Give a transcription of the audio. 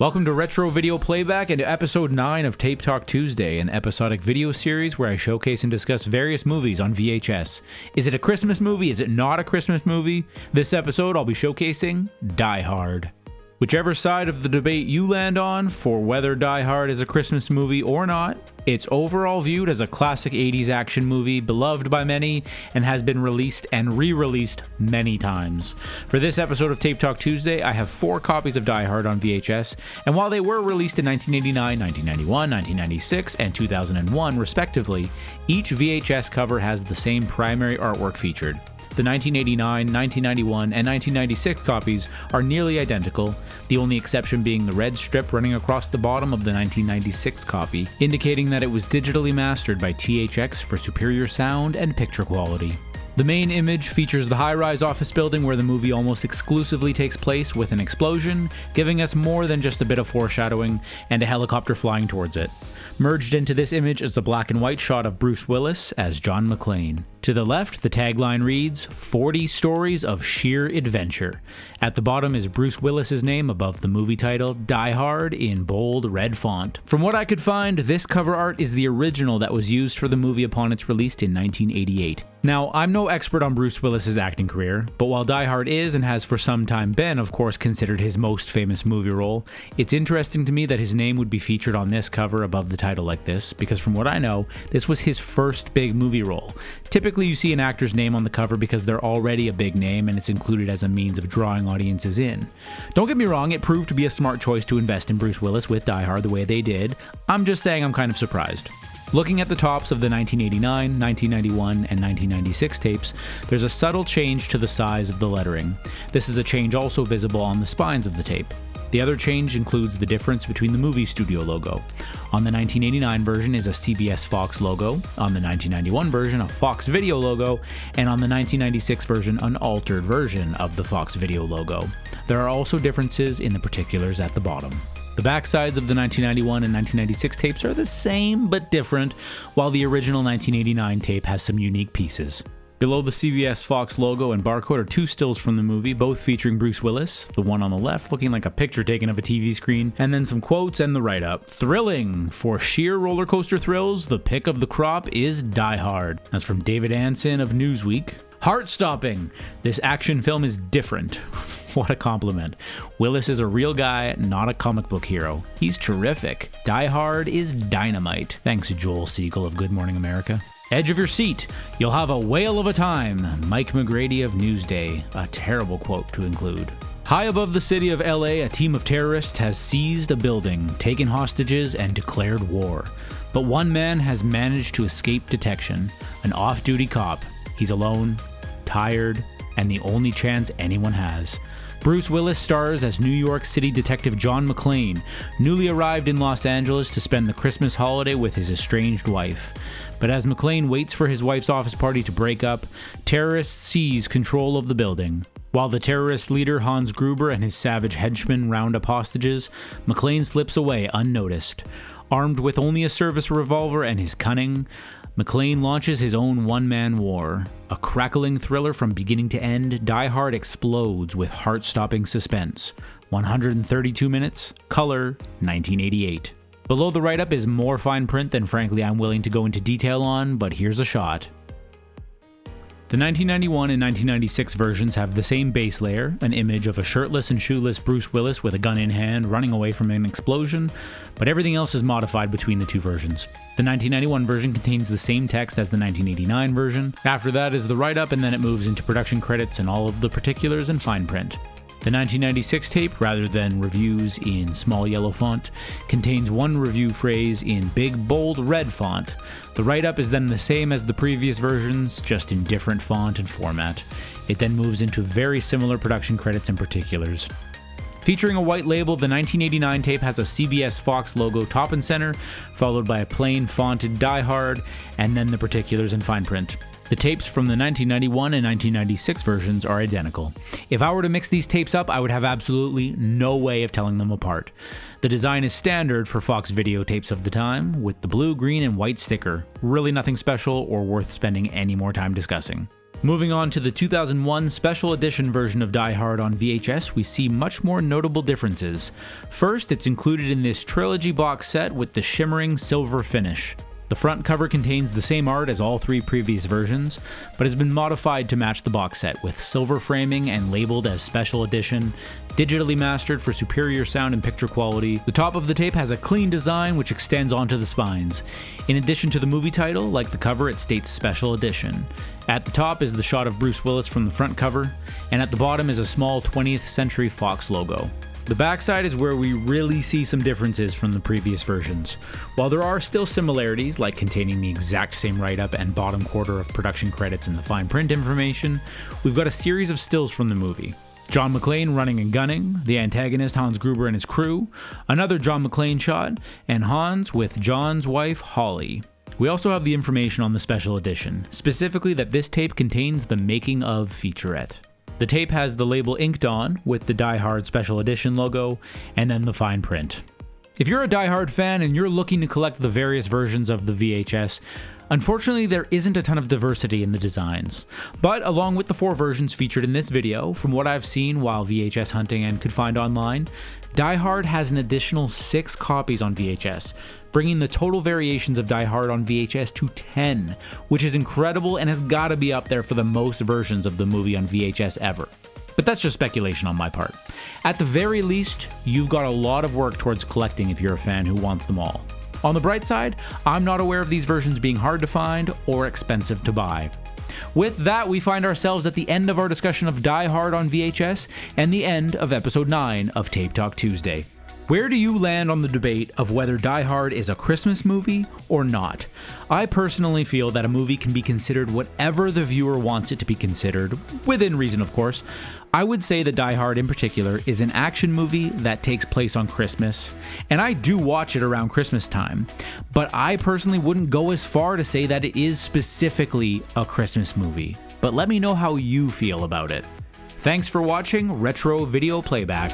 Welcome to Retro Video Playback and to episode 9 of Tape Talk Tuesday, an episodic video series where I showcase and discuss various movies on VHS. Is it a Christmas movie? Is it not a Christmas movie? This episode I'll be showcasing Die Hard. Whichever side of the debate you land on for whether Die Hard is a Christmas movie or not, it's overall viewed as a classic 80s action movie beloved by many and has been released and re-released many times. For this episode of Tape Talk Tuesday, I have 4 copies of Die Hard on VHS, and while they were released in 1989, 1991, 1996, and 2001 respectively, each VHS cover has the same primary artwork featured. The 1989, 1991, and 1996 copies are nearly identical, the only exception being the red strip running across the bottom of the 1996 copy, indicating that it was digitally mastered by THX for superior sound and picture quality. The main image features the high-rise office building where the movie almost exclusively takes place with an explosion, giving us more than just a bit of foreshadowing and a helicopter flying towards it. Merged into this image is a black and white shot of Bruce Willis as John McClane. To the left, the tagline reads, 40 stories of sheer adventure. At the bottom is Bruce Willis's name above the movie title, Die Hard, in bold red font. From what I could find, this cover art is the original that was used for the movie upon its release in 1988. Now, I'm no expert on Bruce Willis's acting career, but while Die Hard is and has for some time been, of course, considered his most famous movie role, it's interesting to me that his name would be featured on this cover above the title like this, because from what I know, this was his first big movie role. Typically, you see an actor's name on the cover because they're already a big name and it's included as a means of drawing audiences in. Don't get me wrong, it proved to be a smart choice to invest in Bruce Willis with Die Hard the way they did. I'm just saying I'm kind of surprised. Looking at the tops of the 1989, 1991, and 1996 tapes, there's a subtle change to the size of the lettering. This is a change also visible on the spines of the tape. The other change includes the difference between the movie studio logo. On the 1989 version is a CBS Fox logo, on the 1991 version a Fox Video logo, and on the 1996 version an altered version of the Fox Video logo. There are also differences in the particulars at the bottom. The backsides of the 1991 and 1996 tapes are the same but different, while the original 1989 tape has some unique pieces. Below the CBS Fox logo and barcode are 2 stills from the movie, both featuring Bruce Willis, the one on the left looking like a picture taken of a TV screen, and then some quotes and the write-up. Thrilling! For sheer roller coaster thrills, the pick of the crop is Die Hard. That's from David Anson of Newsweek. Heart-stopping! This action film is different. What a compliment. Willis is a real guy, not a comic book hero. He's terrific. Die Hard is dynamite. Thanks, Joel Siegel of Good Morning America. Edge of your seat. You'll have a whale of a time. Mike McGrady of Newsday. A terrible quote to include. High above the city of LA, a team of terrorists has seized a building, taken hostages, and declared war. But one man has managed to escape detection. An off-duty cop. He's alone, tired, and the only chance anyone has. Bruce Willis stars as New York City detective John McClane, newly arrived in Los Angeles to spend the Christmas holiday with his estranged wife. But as McClane waits for his wife's office party to break up, terrorists seize control of the building. While the terrorist leader Hans Gruber and his savage henchmen round up hostages, McClane slips away unnoticed. Armed with only a service revolver and his cunning, McClane launches his own one-man war. A crackling thriller from beginning to end, Die Hard explodes with heart-stopping suspense. 132 minutes, color, 1988. Below the write-up is more fine print than frankly I'm willing to go into detail on, but here's a shot. The 1991 and 1996 versions have the same base layer, an image of a shirtless and shoeless Bruce Willis with a gun in hand running away from an explosion, but everything else is modified between the two versions. The 1991 version contains the same text as the 1989 version. After that is the write-up, and then it moves into production credits and all of the particulars in fine print. The 1996 tape, rather than reviews in small yellow font, contains one review phrase in big bold red font. The write-up is then the same as the previous versions, just in different font and format. It then moves into very similar production credits and particulars. Featuring a white label, the 1989 tape has a CBS Fox logo top and center, followed by a plain fonted Die Hard, and then the particulars in fine print. The tapes from the 1991 and 1996 versions are identical. If I were to mix these tapes up, I would have absolutely no way of telling them apart. The design is standard for Fox video tapes of the time, with the blue, green, and white sticker. Really nothing special or worth spending any more time discussing. Moving on to the 2001 special edition version of Die Hard on VHS, we see much more notable differences. First, it's included in this trilogy box set with the shimmering silver finish. The front cover contains the same art as all three previous versions, but has been modified to match the box set with silver framing and labeled as special edition, digitally mastered for superior sound and picture quality. The top of the tape has a clean design which extends onto the spines. In addition to the movie title, like the cover, it states special edition. At the top is the shot of Bruce Willis from the front cover, and at the bottom is a small 20th Century Fox logo. The backside is where we really see some differences from the previous versions. While there are still similarities, like containing the exact same write-up and bottom quarter of production credits and the fine print information, we've got a series of stills from the movie. John McClane running and gunning, the antagonist Hans Gruber and his crew, another John McClane shot, and Hans with John's wife Holly. We also have the information on the special edition, specifically that this tape contains the making of featurette. The tape has the label inked on, with the Die Hard Special Edition logo, and then the fine print. If you're a Die Hard fan and you're looking to collect the various versions of the VHS, unfortunately there isn't a ton of diversity in the designs. But along with the 4 versions featured in this video, from what I've seen while VHS hunting and could find online, Die Hard has an additional 6 copies on VHS, bringing the total variations of Die Hard on VHS to 10, which is incredible and has gotta be up there for the most versions of the movie on VHS ever. But that's just speculation on my part. At the very least, you've got a lot of work towards collecting if you're a fan who wants them all. On the bright side, I'm not aware of these versions being hard to find or expensive to buy. With that, we find ourselves at the end of our discussion of Die Hard on VHS and the end of episode 9 of Tape Talk Tuesday. Where do you land on the debate of whether Die Hard is a Christmas movie or not? I personally feel that a movie can be considered whatever the viewer wants it to be considered, within reason of course. I would say that Die Hard in particular is an action movie that takes place on Christmas, and I do watch it around Christmas time, but I personally wouldn't go as far to say that it is specifically a Christmas movie. But let me know how you feel about it. Thanks for watching Retro Video Playback.